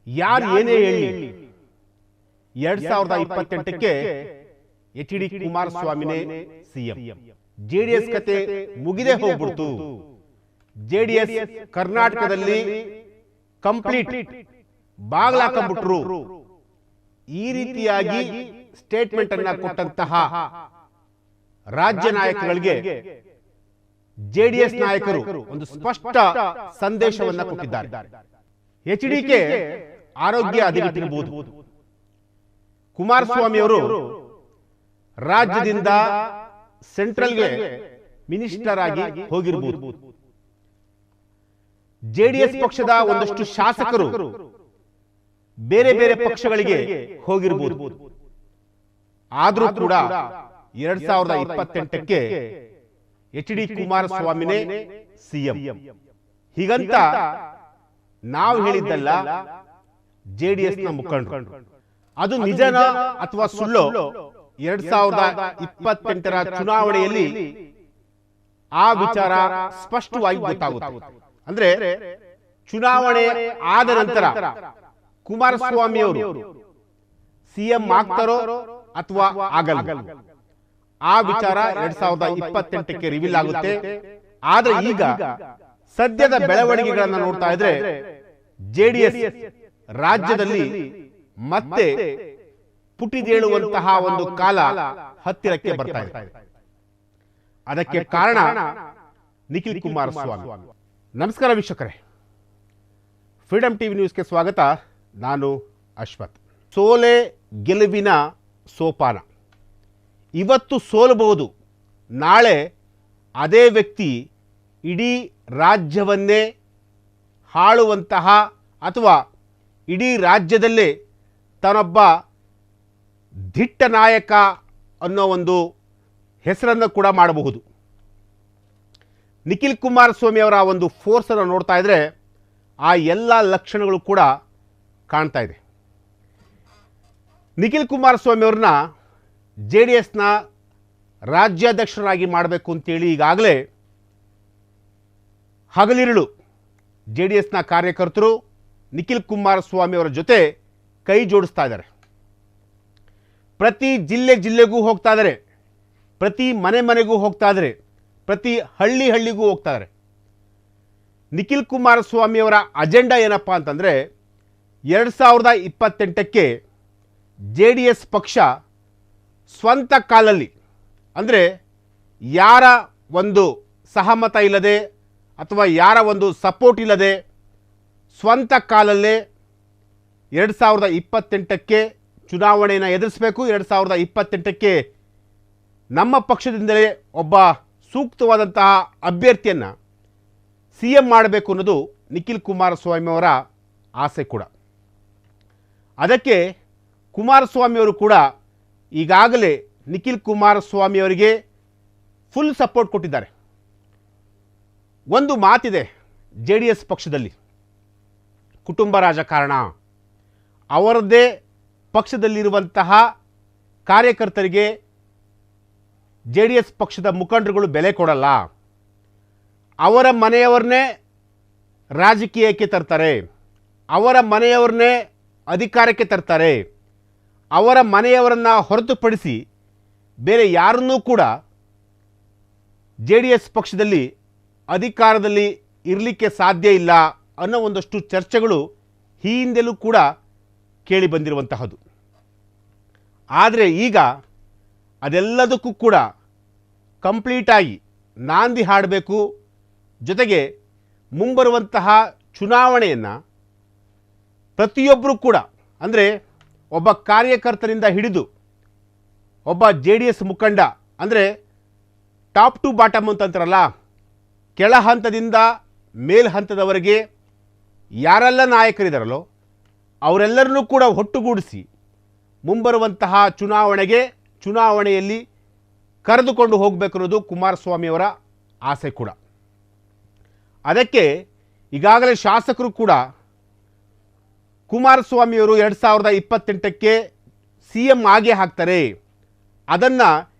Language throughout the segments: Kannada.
ಯಾರು ಏನೇ ಹೇಳಿ 2028ಕ್ಕೆ ಎಚ್.ಡಿ. ಕುಮಾರಸ್ವಾಮಿನೇ ಸಿಎಂ. ಜೆಡಿಎಸ್ ಕತೆ ಮುಗಿದೇ ಹೋಗ್ಬಿಡ್ತು. ಜೆಡಿಎಸ್ ಕರ್ನಾಟಕದಲ್ಲಿ ಕಂಪ್ಲೀಟ್ ಬಾಗ್ಲಾಕೊಂಡ್ಬಿಟ್ರು. ಈ ರೀತಿಯಾಗಿ ಸ್ಟೇಟ್ಮೆಂಟ್ ಅನ್ನ ಕೊಟ್ಟಂತಹ ರಾಜ್ಯ ನಾಯಕಗಳಿಗೆ ಜೆಡಿಎಸ್ ನಾಯಕರು ಒಂದು ಸ್ಪಷ್ಟ ಸಂದೇಶವನ್ನ ಕೊಟ್ಟಿದ್ದಾರೆ. ಎಚ್.ಡಿ.ಕೆ ಆರೋಗ್ಯ ಹದಗೆಟ್ಟಿರಬಹುದು. ಕುಮಾರಸ್ವಾಮಿ ಅವರು ರಾಜ್ಯದಿಂದ ಸೆಂಟ್ರಲ್ಗೆ ಮಿನಿಸ್ಟರ್ ಆಗಿ ಹೋಗಿರಬಹುದು. ಜೆಡಿಎಸ್ ಪಕ್ಷದ ಒಂದಷ್ಟು ಶಾಸಕರು ಬೇರೆ ಬೇರೆ ಪಕ್ಷಗಳಿಗೆ ಹೋಗಿರಬಹುದು. ಆದ್ರೂ ಕೂಡ 2028ಕ್ಕೆ ಎಚ್.ಡಿ. ಕುಮಾರಸ್ವಾಮಿನೇ ಸಿಎಂ. ಹೀಗಂತ ನಾವು ಹೇಳಿದ್ದಲ್ಲ ಜೆಡಿಎಸ್ ನ ಮುಖಂಡರು. ಅದು ನಿಜನಾ ಅಥವಾ ಸುಳ್ಳು 2028ರ ಚುನಾವಣೆಯಲ್ಲಿ ಆ ವಿಚಾರ ಸ್ಪಷ್ಟವಾಗಿ ಗೊತ್ತಾಗುತ್ತೆ. ಅಂದ್ರೆ ಚುನಾವಣೆ ಆದ ನಂತರ ಕುಮಾರಸ್ವಾಮಿ ಅವರು ಸಿಎಂ ಆಗ್ತಾರೋ ಅಥವಾ ಆಗಲ್ಲ, ಆ ವಿಚಾರ 2028ಕ್ಕೆ ರಿವೀಲ್ ಆಗುತ್ತೆ. ಆದ್ರೆ ಈಗ ಸದ್ಯದ ಬೆಳವಣಿಗೆಗಳನ್ನ ನೋಡ್ತಾ ಇದ್ರೆ ಜೆಡಿಎಸ್ ರಾಜ್ಯದಲ್ಲಿ ಮತ್ತೆ ಪುಟಿದೇಳುವಂತಹ ಒಂದು ಕಾಲ ಹತ್ತಿರಕ್ಕೆ ಬರ್ತಾ ಇದೆ. ಅದಕ್ಕೆ ಕಾರಣ ನಿಖಿಲ್ ಕುಮಾರಸ್ವಾಮಿ. ನಮಸ್ಕಾರ ವೀಕ್ಷಕರೇ, ಫ್ರೀಡಂ ಟಿವಿ ನ್ಯೂಸ್ಗೆ ಸ್ವಾಗತ. ನಾನು ಅಶ್ವಥ್. ಸೋಲೆ ಗೆಲುವಿನ ಸೋಪಾನ. ಇವತ್ತು ಸೋಲಬಹುದು, ನಾಳೆ ಅದೇ ವ್ಯಕ್ತಿ ಇಡೀ ರಾಜ್ಯವನ್ನೇ ಆಳುವಂತಹ ಅಥವಾ ಇಡೀ ರಾಜ್ಯದಲ್ಲೇ ತಾನೊಬ್ಬ ದಿಟ್ಟ ನಾಯಕ ಅನ್ನೋ ಒಂದು ಹೆಸರನ್ನು ಕೂಡ ಮಾಡಬಹುದು. ನಿಖಿಲ್ ಕುಮಾರಸ್ವಾಮಿ ಅವರ ಒಂದು ಫೋರ್ಸ್ ಅನ್ನು ನೋಡ್ತಾ ಇದ್ರೆ ಆ ಎಲ್ಲ ಲಕ್ಷಣಗಳು ಕೂಡ ಕಾಣ್ತಾ ಇದೆ. ನಿಖಿಲ್ ಕುಮಾರಸ್ವಾಮಿ ಅವ್ರನ್ನ ಜೆಡಿಎಸ್ನ ರಾಜ್ಯಾಧ್ಯಕ್ಷರಾಗಿ ಮಾಡಬೇಕು ಅಂತೇಳಿ ಈಗಾಗಲೇ ಹಗಲಿರುಳು ಜೆಡಿಎಸ್ನ ಕಾರ್ಯಕರ್ತರು ನಿಖಿಲ್ ಕುಮಾರಸ್ವಾಮಿ ಅವರ ಜೊತೆ ಕೈ ಜೋಡಿಸ್ತಾ ಇದ್ದಾರೆ. ಪ್ರತಿ ಜಿಲ್ಲೆಗೂ ಹೋಗ್ತಾ ಇದ್ದಾರೆ, ಪ್ರತಿ ಮನೆಗೂ ಹೋಗ್ತಾ ಇದ್ದಾರೆ, ಪ್ರತಿ ಹಳ್ಳಿಗೂ ಹೋಗ್ತಾ ಇದ್ದಾರೆ. ನಿಖಿಲ್ ಕುಮಾರಸ್ವಾಮಿ ಅವರ ಅಜೆಂಡಾ ಏನಪ್ಪಾ ಅಂತಂದ್ರೆ 2028ಕ್ಕೆ ಜೆಡಿಎಸ್ ಪಕ್ಷ ಸ್ವಂತ ಕಾಲಲ್ಲಿ, ಅಂದರೆ ಯಾರ ಒಂದು ಸಹಮತ ಇಲ್ಲದೆ ಅಥವಾ ಯಾರ ಒಂದು ಸಪೋರ್ಟ್ ಇಲ್ಲದೆ ಸ್ವಂತ ಕಾಲಲ್ಲೇ 2028ಕ್ಕೆ ಚುನಾವಣೆಯನ್ನು ಎದುರಿಸಬೇಕು. 2028ಕ್ಕೆ ನಮ್ಮ ಪಕ್ಷದಿಂದಲೇ ಒಬ್ಬ ಸೂಕ್ತವಾದಂತಹ ಅಭ್ಯರ್ಥಿಯನ್ನು ಸಿಎಂ ಮಾಡಬೇಕು ಅನ್ನೋದು ನಿಖಿಲ್ ಕುಮಾರಸ್ವಾಮಿ ಅವರ ಆಸೆ ಕೂಡ. ಅದಕ್ಕೆ ಕುಮಾರಸ್ವಾಮಿ ಅವರು ಕೂಡ ಈಗಾಗಲೇ ನಿಖಿಲ್ ಕುಮಾರಸ್ವಾಮಿ ಅವರಿಗೆ ಫುಲ್ ಸಪೋರ್ಟ್ ಕೊಟ್ಟಿದ್ದಾರೆ. ಒಂದು ಮಾತಿದೆ ಜೆಡಿಎಸ್ ಪಕ್ಷದಲ್ಲಿ, ಕುಟುಂಬ ರಾಜಕಾರಣ. ಅವರದ್ದೇ ಪಕ್ಷದಲ್ಲಿರುವಂತಹ ಕಾರ್ಯಕರ್ತರಿಗೆ ಜೆಡಿಎಸ್ ಪಕ್ಷದ ಮುಖಂಡರುಗಳು ಬೆಲೆ ಕೊಡಲ್ಲ. ಅವರ ಮನೆಯವರನ್ನೇ ರಾಜಕೀಯಕ್ಕೆ ತರ್ತಾರೆ, ಅವರ ಮನೆಯವರನ್ನೇ ಅಧಿಕಾರಕ್ಕೆ ತರ್ತಾರೆ. ಅವರ ಮನೆಯವರನ್ನು ಹೊರತುಪಡಿಸಿ ಬೇರೆ ಯಾರನ್ನೂ ಕೂಡ ಜೆಡಿಎಸ್ ಪಕ್ಷದಲ್ಲಿ ಅಧಿಕಾರದಲ್ಲಿ ಇರಲಿಕ್ಕೆ ಸಾಧ್ಯ ಇಲ್ಲ ಅನ್ನೋ ಒಂದಷ್ಟು ಚರ್ಚೆಗಳು ಈ ಹಿಂದೆಲೂ ಕೂಡ ಕೇಳಿ ಬಂದಿರುವಂತಹದ್ದು. ಆದರೆ ಈಗ ಅದೆಲ್ಲದಕ್ಕೂ ಕೂಡ ಕಂಪ್ಲೀಟಾಗಿ ನಾಂದಿ ಹಾಡಬೇಕು. ಜೊತೆಗೆ ಮುಂಬರುವಂತಹ ಚುನಾವಣೆಯನ್ನು ಪ್ರತಿಯೊಬ್ಬರೂ ಕೂಡ, ಅಂದರೆ ಒಬ್ಬ ಕಾರ್ಯಕರ್ತರಿಂದ ಹಿಡಿದು ಒಬ್ಬ ಜೆಡಿಎಸ್ ಮುಖಂಡ, ಅಂದರೆ ಟಾಪ್ ಟು ಬಾಟಮ್ ಅಂತಂತಾರಲ್ಲ, ಕೆಳ ಹಂತದಿಂದ ಮೇಲ್ ಹಂತದವರೆಗೆ ಯಾರೆಲ್ಲ ನಾಯಕರಿದ್ದಾರಲ್ಲೋ ಅವರೆಲ್ಲರನ್ನೂ ಕೂಡ ಒಟ್ಟುಗೂಡಿಸಿ ಮುಂಬರುವಂತಹ ಚುನಾವಣೆಯಲ್ಲಿ ಕರೆದುಕೊಂಡು ಹೋಗಬೇಕು ಅನ್ನೋದು ಕುಮಾರಸ್ವಾಮಿಯವರ ಆಸೆ ಕೂಡ. ಅದಕ್ಕೆ ಈಗಾಗಲೇ ಶಾಸಕರು ಕೂಡ ಕುಮಾರಸ್ವಾಮಿಯವರು 2028ಕ್ಕೆ ಸಿಎಂ ಆಗೇ ಹಾಕ್ತಾರೆ, ಅದನ್ನು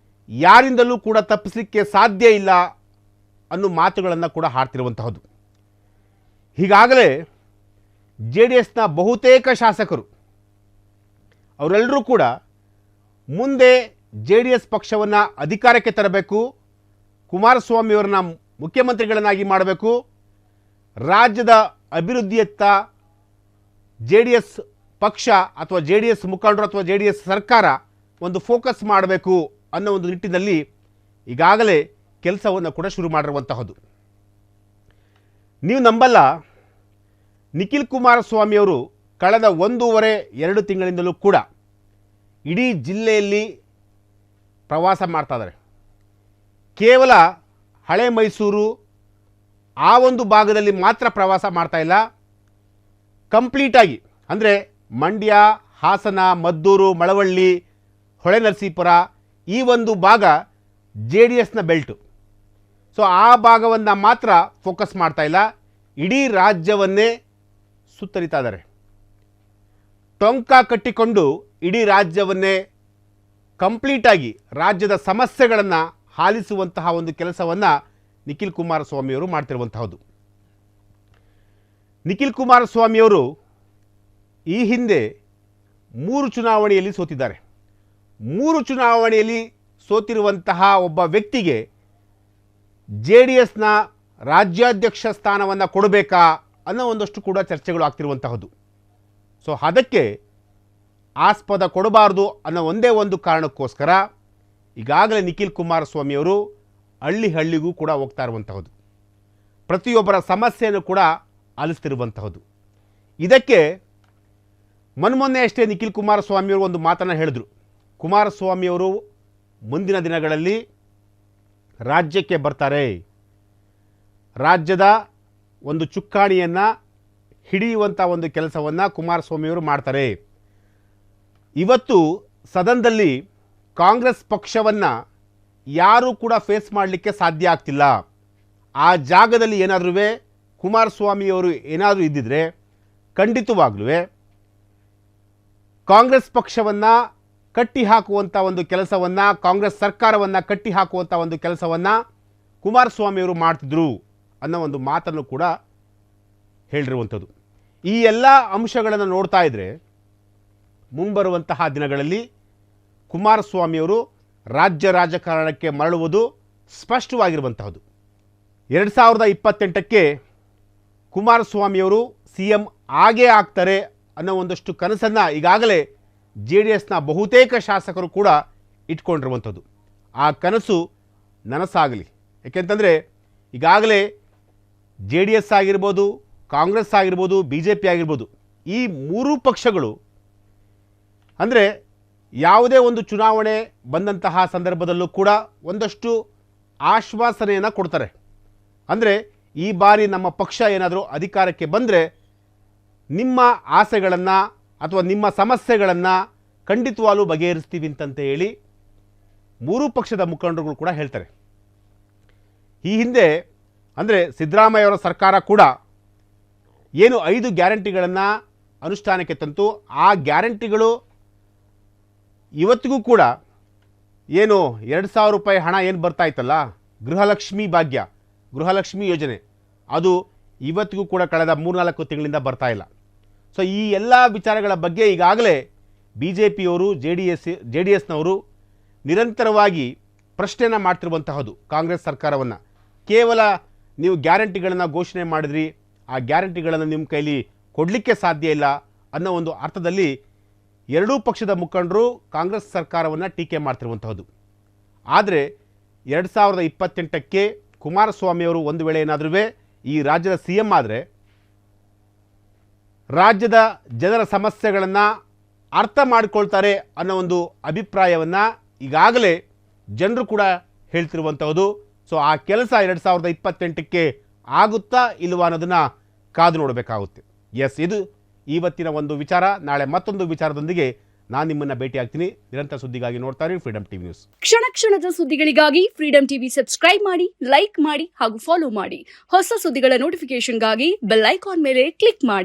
ಯಾರಿಂದಲೂ ಕೂಡ ತಪ್ಪಿಸಲಿಕ್ಕೆ ಸಾಧ್ಯ ಇಲ್ಲ ಅನ್ನೋ ಮಾತುಗಳನ್ನು ಕೂಡ ಹಾಡ್ತಿರುವಂತಹದ್ದು. ಹೀಗಾಗಲೇ JDSನ ಬಹುತೇಕ ಶಾಸಕರು ಅವರೆಲ್ಲರೂ ಕೂಡ ಮುಂದೆ JDS ಪಕ್ಷವನ್ನು ಅಧಿಕಾರಕ್ಕೆ ತರಬೇಕು, ಕುಮಾರಸ್ವಾಮಿಯವರನ್ನ ಮುಖ್ಯಮಂತ್ರಿಗಳನ್ನಾಗಿ ಮಾಡಬೇಕು, ರಾಜ್ಯದ ಅಭಿವೃದ್ಧಿಯತ್ತ JDS ಪಕ್ಷ ಅಥವಾ JDS ಮುಖಂಡರು ಅಥವಾ JDS ಸರ್ಕಾರ ಒಂದು ಫೋಕಸ್ ಮಾಡಬೇಕು ಅನ್ನೋ ಒಂದು ನಿಟ್ಟಿನಲ್ಲಿ ಈಗಾಗಲೇ ಕೆಲಸವನ್ನು ಕೂಡ ಶುರು ಮಾಡಿರುವಂತಹದ್ದು. ನೀವು ನಂಬಲ್ಲ, ನಿಖಿಲ್ ಕುಮಾರಸ್ವಾಮಿಯವರು ಕಳೆದ 1.5-2 ತಿಂಗಳಿಂದಲೂ ಕೂಡ ಇಡೀ ಜಿಲ್ಲೆಯಲ್ಲಿ ಪ್ರವಾಸ ಮಾಡ್ತಾ ಇದ್ದಾರೆ. ಕೇವಲ ಹಳೆ ಮೈಸೂರು ಆ ಒಂದು ಭಾಗದಲ್ಲಿ ಮಾತ್ರ ಪ್ರವಾಸ ಮಾಡ್ತಾ ಇಲ್ಲ, ಕಂಪ್ಲೀಟಾಗಿ ಅಂದರೆ ಮಂಡ್ಯ, ಹಾಸನ, ಮದ್ದೂರು, ಮಳವಳ್ಳಿ, ಹೊಳೆನರಸೀಪುರ ಈ ಒಂದು ಭಾಗ JDSನ ಬೆಲ್ಟು. ಸೊ ಆ ಭಾಗವನ್ನು ಮಾತ್ರ ಫೋಕಸ್ ಮಾಡ್ತಾ ಇಲ್ಲ, ಇಡೀ ರಾಜ್ಯವನ್ನೇ ಸುತ್ತರಿತಾ ಇದ್ದಾರೆ. ಟೊಂಕ ಕಟ್ಟಿಕೊಂಡು ಇಡೀ ರಾಜ್ಯವನ್ನೇ ಕಂಪ್ಲೀಟಾಗಿ ರಾಜ್ಯದ ಸಮಸ್ಯೆಗಳನ್ನು ಆಲಿಸುವಂತಹ ಒಂದು ಕೆಲಸವನ್ನು ನಿಖಿಲ್ ಕುಮಾರಸ್ವಾಮಿಯವರು ಮಾಡ್ತಿರುವಂತಹದ್ದು. ನಿಖಿಲ್ ಕುಮಾರಸ್ವಾಮಿಯವರು ಈ ಹಿಂದೆ 3 ಚುನಾವಣೆಯಲ್ಲಿ ಸೋತಿದ್ದಾರೆ. 3 ಚುನಾವಣೆಯಲ್ಲಿ ಸೋತಿರುವಂತಹ ಒಬ್ಬ ವ್ಯಕ್ತಿಗೆ JDSನ ರಾಜ್ಯಾಧ್ಯಕ್ಷ ಸ್ಥಾನವನ್ನು ಕೊಡಬೇಕಾ ಅನ್ನೋ ಒಂದಷ್ಟು ಕೂಡ ಚರ್ಚೆಗಳು ಆಗ್ತಿರುವಂತಹದ್ದು. ಸೊ ಅದಕ್ಕೆ ಆಸ್ಪದ ಕೊಡಬಾರ್ದು ಅನ್ನೋ ಒಂದೇ ಒಂದು ಕಾರಣಕ್ಕೋಸ್ಕರ ಈಗಾಗಲೇ ನಿಖಿಲ್ ಕುಮಾರಸ್ವಾಮಿಯವರು ಹಳ್ಳಿಗೂ ಕೂಡ ಹೋಗ್ತಾ ಇರುವಂತಹದ್ದು, ಪ್ರತಿಯೊಬ್ಬರ ಸಮಸ್ಯೆಯನ್ನು ಕೂಡ ಆಲಿಸ್ತಿರುವಂತಹದ್ದು. ಇದಕ್ಕೆ ಮೊನ್ನೆ ಅಷ್ಟೇ ನಿಖಿಲ್ ಕುಮಾರಸ್ವಾಮಿಯವರು ಒಂದು ಮಾತನ್ನು ಹೇಳಿದರು. ಕುಮಾರಸ್ವಾಮಿಯವರು ಮುಂದಿನ ದಿನಗಳಲ್ಲಿ ರಾಜ್ಯಕ್ಕೆ ಬರ್ತಾರೆ, ರಾಜ್ಯದ ಒಂದು ಚುಕ್ಕಾಣಿಯನ್ನು ಹಿಡಿಯುವಂಥ ಒಂದು ಕೆಲಸವನ್ನು ಕುಮಾರಸ್ವಾಮಿಯವರು ಮಾಡ್ತಾರೆ. ಇವತ್ತು ಸದನದಲ್ಲಿ ಕಾಂಗ್ರೆಸ್ ಪಕ್ಷವನ್ನು ಯಾರೂ ಕೂಡ ಫೇಸ್ ಮಾಡಲಿಕ್ಕೆ ಸಾಧ್ಯ ಆಗ್ತಿಲ್ಲ. ಆ ಜಾಗದಲ್ಲಿ ಏನಾದರೂ ಕುಮಾರಸ್ವಾಮಿಯವರು ಏನಾದರೂ ಇದ್ದಿದ್ರೆ ಖಂಡಿತವಾಗ್ಲೂ ಕಾಂಗ್ರೆಸ್ ಪಕ್ಷವನ್ನು ಕಟ್ಟಿ ಹಾಕುವಂಥ ಒಂದು ಕೆಲಸವನ್ನು, ಕಾಂಗ್ರೆಸ್ ಸರ್ಕಾರವನ್ನು ಕಟ್ಟಿ ಹಾಕುವಂಥ ಒಂದು ಕೆಲಸವನ್ನು ಕುಮಾರಸ್ವಾಮಿಯವರು ಮಾಡ್ತಿದ್ರು ಅನ್ನೋ ಒಂದು ಮಾತನ್ನು ಕೂಡ ಹೇಳಿರುವಂಥದ್ದು. ಈ ಎಲ್ಲ ಅಂಶಗಳನ್ನು ನೋಡ್ತಾ ಇದ್ದರೆ ಮುಂಬರುವಂತಹ ದಿನಗಳಲ್ಲಿ ಕುಮಾರಸ್ವಾಮಿಯವರು ರಾಜ್ಯ ರಾಜಕಾರಣಕ್ಕೆ ಮರಳುವುದು ಸ್ಪಷ್ಟವಾಗಿರುವಂತಹದ್ದು. 2028ಕ್ಕೆ ಕುಮಾರಸ್ವಾಮಿಯವರು CM ಆಗೇ ಆಗ್ತಾರೆ ಅನ್ನೋ ಒಂದಷ್ಟು ಕನಸನ್ನು ಈಗಾಗಲೇ JDSನ ಬಹುತೇಕ ಶಾಸಕರು ಕೂಡ ಇಟ್ಕೊಂಡಿರುವಂಥದ್ದು. ಆ ಕನಸು ನನಸಾಗಲಿ. ಏಕೆಂತಂದರೆ ಈಗಾಗಲೇ JDS ಆಗಿರ್ಬೋದು, ಕಾಂಗ್ರೆಸ್ ಆಗಿರ್ಬೋದು, BJP ಆಗಿರ್ಬೋದು, ಈ 3 ಪಕ್ಷಗಳು ಅಂದರೆ ಯಾವುದೇ ಒಂದು ಚುನಾವಣೆ ಬಂದಂತಹ ಸಂದರ್ಭದಲ್ಲೂ ಕೂಡ ಒಂದಷ್ಟು ಆಶ್ವಾಸನೆಯನ್ನು ಕೊಡ್ತಾರೆ. ಅಂದರೆ ಈ ಬಾರಿ ನಮ್ಮ ಪಕ್ಷ ಏನಾದರೂ ಅಧಿಕಾರಕ್ಕೆ ಬಂದರೆ ನಿಮ್ಮ ಆಸೆಗಳನ್ನು ಅಥವಾ ನಿಮ್ಮ ಸಮಸ್ಯೆಗಳನ್ನು ಖಂಡಿತವಾಗ್ಲೂ ಬಗೆಹರಿಸ್ತೀವಿ ಅಂತಂತ ಹೇಳಿ 3 ಪಕ್ಷದ ಮುಖಂಡರುಗಳು ಕೂಡ ಹೇಳ್ತಾರೆ. ಈ ಹಿಂದೆ ಅಂದರೆ ಸಿದ್ದರಾಮಯ್ಯವರ ಸರ್ಕಾರ ಕೂಡ ಏನು 5 ಗ್ಯಾರಂಟಿಗಳನ್ನು ಅನುಷ್ಠಾನಕ್ಕೆ ತಂತು, ಆ ಗ್ಯಾರಂಟಿಗಳು ಇವತ್ತಿಗೂ ಕೂಡ ಏನು 2,000 ರೂಪಾಯಿ ಹಣ ಏನು ಬರ್ತಾ ಇತ್ತಲ್ಲ, ಗೃಹಲಕ್ಷ್ಮಿ ಭಾಗ್ಯ, ಗೃಹಲಕ್ಷ್ಮಿ ಯೋಜನೆ, ಅದು ಇವತ್ತಿಗೂ ಕೂಡ ಕಳೆದ 3-4 ತಿಂಗಳಿಂದ ಬರ್ತಾ ಇಲ್ಲ. ಸೊ ಈ ಎಲ್ಲ ವಿಚಾರಗಳ ಬಗ್ಗೆ ಈಗಾಗಲೇ BJPಯವರು, JDSನವರು ನಿರಂತರವಾಗಿ ಪ್ರಶ್ನೆಯನ್ನು ಮಾಡ್ತಿರುವಂತಹದ್ದು ಕಾಂಗ್ರೆಸ್ ಸರ್ಕಾರವನ್ನು. ಕೇವಲ ನೀವು ಗ್ಯಾರಂಟಿಗಳನ್ನು ಘೋಷಣೆ ಮಾಡಿದ್ರಿ, ಆ ಗ್ಯಾರಂಟಿಗಳನ್ನು ನಿಮ್ಮ ಕೈಲಿ ಕೊಡಲಿಕ್ಕೆ ಸಾಧ್ಯ ಇಲ್ಲ ಅನ್ನೋ ಒಂದು ಅರ್ಥದಲ್ಲಿ 2 ಪಕ್ಷದ ಮುಖಂಡರು ಕಾಂಗ್ರೆಸ್ ಸರ್ಕಾರವನ್ನು ಟೀಕೆ ಮಾಡ್ತಿರುವಂತಹದ್ದು. ಆದರೆ 2028ಕ್ಕೆ ಕುಮಾರಸ್ವಾಮಿಯವರು ಒಂದು ವೇಳೆ ಏನಾದರೂ ಈ ರಾಜ್ಯದ CM ಆದರೆ ರಾಜ್ಯದ ಜನರ ಸಮಸ್ಯೆಗಳನ್ನು ಅರ್ಥ ಮಾಡಿಕೊಳ್ತಾರೆ ಅನ್ನೋ ಒಂದು ಅಭಿಪ್ರಾಯವನ್ನು ಈಗಾಗಲೇ ಜನರು ಕೂಡ ಹೇಳ್ತಿರುವಂತಹದ್ದು. ಸೊ ಆ ಕೆಲಸ 2028ಕ್ಕೆ ಆಗುತ್ತಾ ಇಲ್ವಾ ಅನ್ನೋದನ್ನು ಕಾದು ನೋಡಬೇಕಾಗುತ್ತೆ. ಎಸ್, ಇದು ಇವತ್ತಿನ ಒಂದು ವಿಚಾರ. ನಾಳೆ ಮತ್ತೊಂದು ವಿಚಾರದೊಂದಿಗೆ ನಾನು ನಿಮ್ಮನ್ನು ಭೇಟಿ ಆಗ್ತೀನಿ. ನಿರಂತರ ಸುದ್ದಿಗಾಗಿ ನೋಡ್ತಾ ಇರಿ ಫ್ರೀಡಮ್ ಟಿವಿ ನ್ಯೂಸ್. ಕ್ಷಣ ಕ್ಷಣದ ಸುದ್ದಿಗಳಿಗಾಗಿ ಫ್ರೀಡಮ್ ಟಿವಿ ಸಬ್ಸ್ಕ್ರೈಬ್ ಮಾಡಿ, ಲೈಕ್ ಮಾಡಿ ಹಾಗೂ ಫಾಲೋ ಮಾಡಿ. ಹೊಸ ಸುದ್ದಿಗಳ ನೋಟಿಫಿಕೇಶನ್ಗಾಗಿ ಬೆಲ್ ಐಕಾನ್ ಮೇಲೆ ಕ್ಲಿಕ್ ಮಾಡಿ.